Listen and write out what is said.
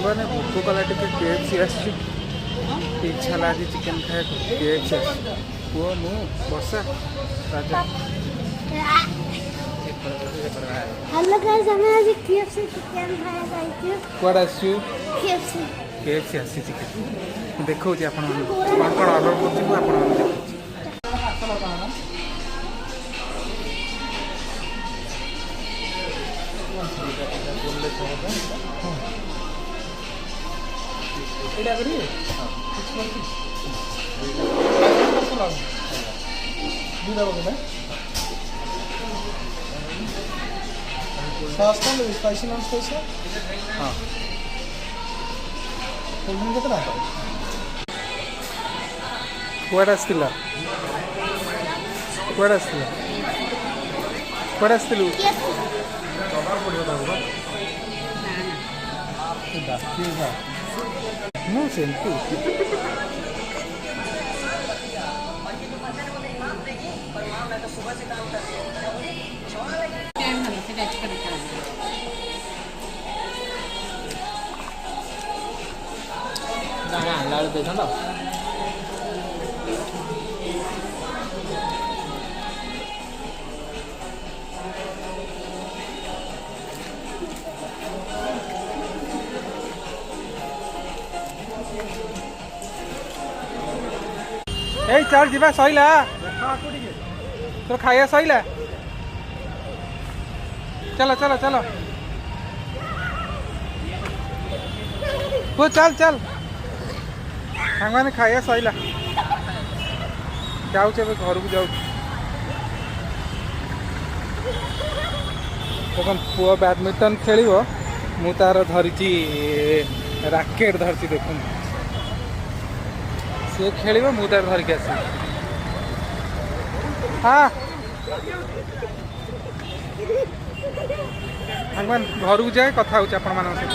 मैंने भोक कला टे KFC आसी इच्छा लगी चिकेन खाया KFC पुओ मु वर्षा राजा हेलो गाइस हमें आज KFC चिकन खाया जाइए कुआड आसु KFC आसी चिकेन देखो जे आपण कोन कोन ऑर्डर करछि मु आपण एटा करी स्पाइसी नॉन स्पाइसी हाँ केतना कुआड आस्तिला कुआड आस्तिला कुआड आस्तिलु नो सेंटू लाल देखा ना ए चल जीवा सइला तो खाया सइला चलो चलो चलो वो चल चल सांग मैंने खाया सइला जाऊ घर को जाऊ देखो पुआ बैडमिंटन खेल मु तार धरी राकेट धरती देख सी खेल मु तार धरिक आस हाँ सांग घर को जाए कथा हो सहित।